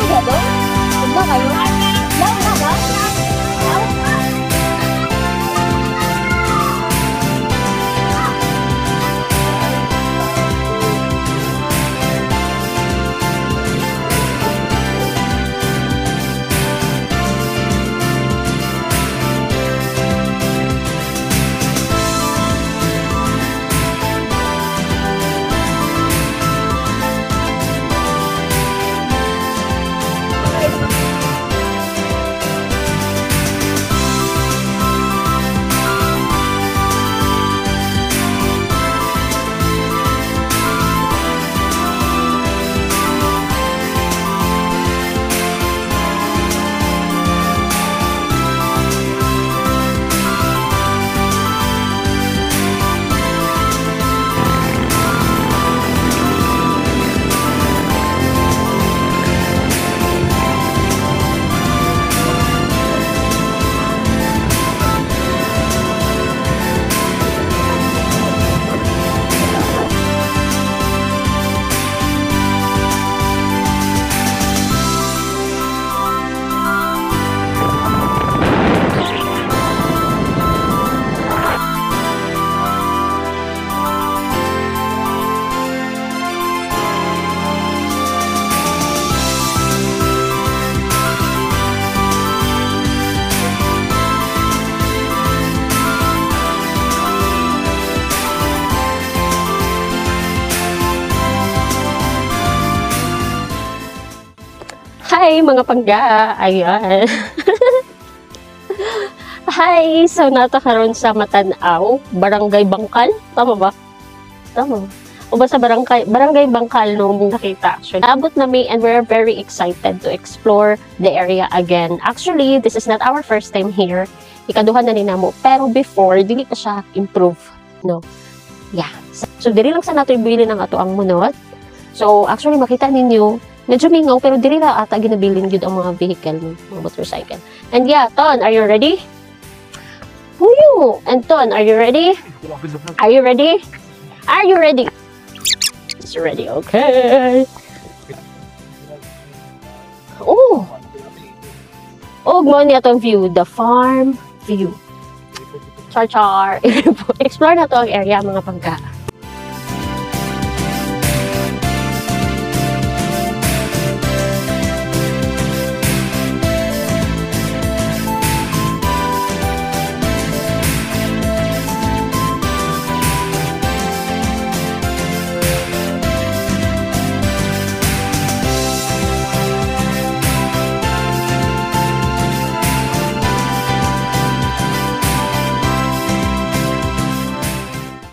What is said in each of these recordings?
Iya dong. Coba kayo. Yaw na ba? Yaw? Hi mga pangga! Ayan. Hi! So nato karon sa Matanaw, Barangay Bangkal. Tama ba? Tama. O ba sa Barangay Bangkal nung nakita actually. Abot na mi and we're very excited to explore the area again. Actually, this is not our first time here. Ikaduha na ni namo. Pero before, dili pa siya improve. No? Yeah. So dili lang sa nato ibili ng ato ang munot. So actually makita ninyo, medyo mingaw pero dili ra ata ginabilin gyud ang mga vehicle, mga motorcycle. And yeah, Ton, are you ready? Woo! And Ton, are you ready? Are you ready? Are you ready? It's ready, okay. Oh! Oh, mo niya tong view, the farm view. Char-char. Explore na to ang area, mga pangga.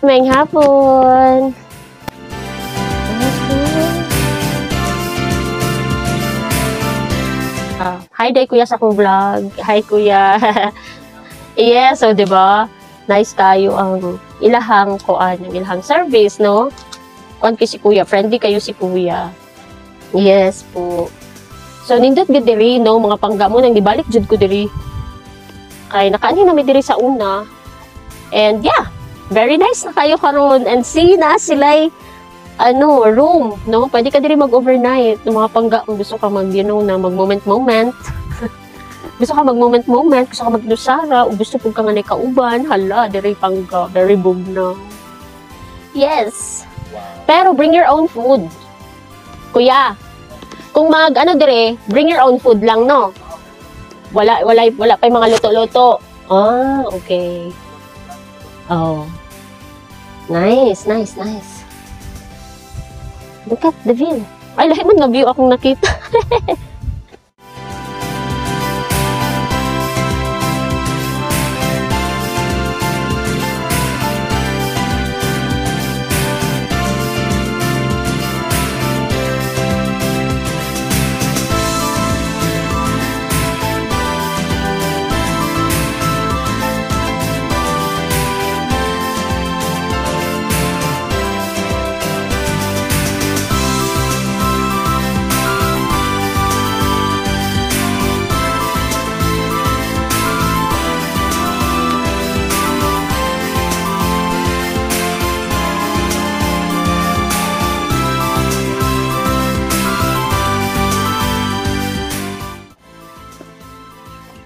Maayong hapon. Hi day kuya sa akong vlog. Hi kuya. Yes, so 'di ba? Nice kayo ang ilahang kuan, ang ilahang service, no? Kuan kay si kuya, friendly kayo si kuya. Yes po. So nindot gid diri, no, mga pangga mo nang gibalik jud ko diri. Kay nakaani na mi diri sa una. And yeah, very nice na kayo karon and see na sila'y room, no? Pwede ka diri mag-overnight ng mga pangga kung gusto ka mag, na mag-moment-moment. Gusto ka mag-moment-moment, gusto ka mag-dusara, o gusto kong ka nga kauban, hala, diri pangga, very bugnaw. Yes. Wow. Pero bring your own food. Kuya, kung diri, bring your own food lang, no? Wala pa yung mga luto-luto. Ah, okay. Oh. Nice. Look at the view. Ay, lahat man nga view akong nakita.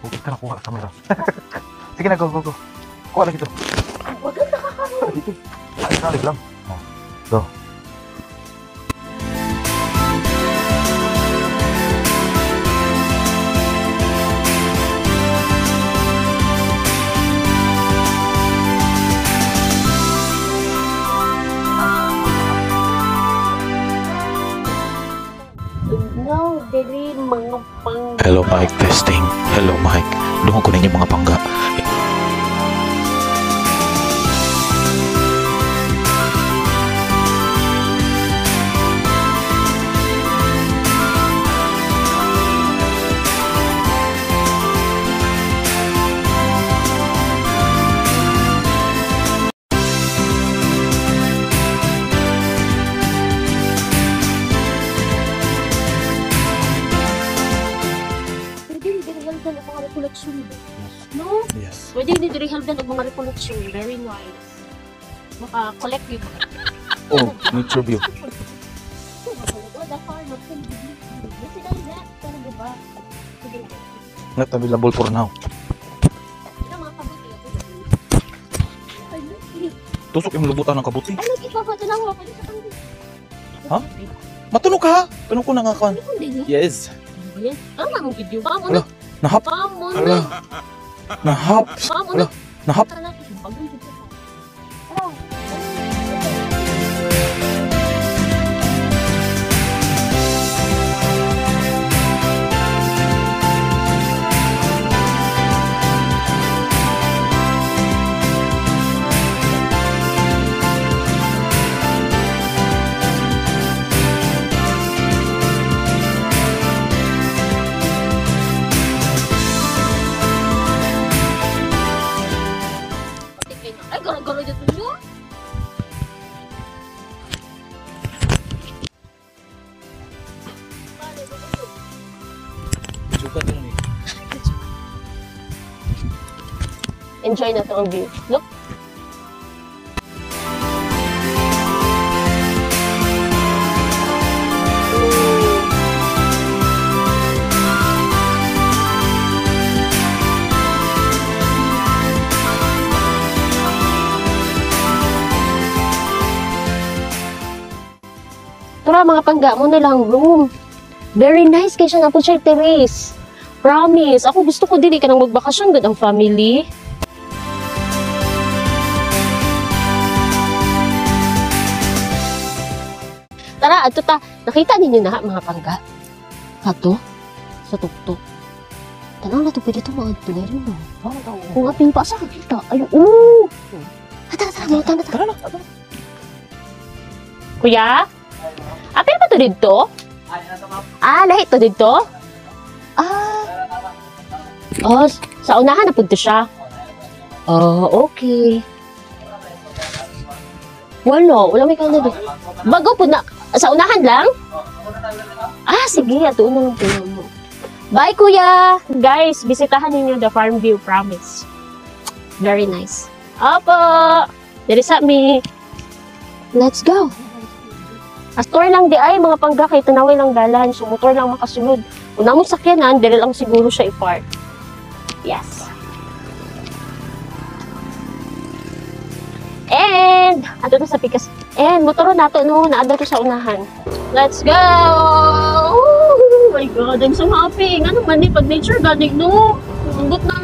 Okay ka na, kuha sa camera. Sige na, go, go, go. Kuha lagi ito. Huwag kang nakakaroon. Dito. Salig lang. Go. No, dili mga pang... Hello, mic testing. Hello, mic. Dungo ko ninyo mga pangga. No? Yes. Pwede hindi dirihaldan ang mga recollection. Very nice. Maka-collect yung mga. Oh, nature view. Not available for now. Tusok yung lubutan ng kabuti. Ano kita pa tanawa pa sa kanila? Ha? Matunog ka ha? Tunog ko na nga kan. Yes. Ang mga video ba mo Ala, na? nahap. Ba mo Ala. na? Nahap. Ba mo Ala, na? nahap. Ay, garo-garo dito nyo. Enjoy na to ang view. Look. Tura mga pangga mo na lang room. Very nice kay siya na po siya terrace. Promise. Ako gusto ko dili ka nang magbakasyon gud ang family. Tara, ato ta. Nakita ninyo na mga pangga. Ato sa tuktok. Tanaw na to pwede ito mga tuloy no. Kung aping pa sa kita. Ay, Tara, tara, tara, tara. Kuya? Apil ba to dito? Lahi to dito? Oh, sa unahan na punto siya. Oh, okay. Wala may kanda dito. Bago po na, sa unahan lang? Sige, ato na lang po mo. Bye, kuya! Guys, bisitahan ninyo the farm view, promise. Very nice. Opo! There is me. Let's go! Astor lang di ay mga pangga kay tanaway lang dalan, so motor lang makasunod. Una mo sakyanan, dire lang siguro siya i-park. Yes. And ato na sa pikas. And motor nato no, naada to sa unahan. Let's go! Oh my god, I'm so happy. Ano man ni pag nature ganig no. Ambot na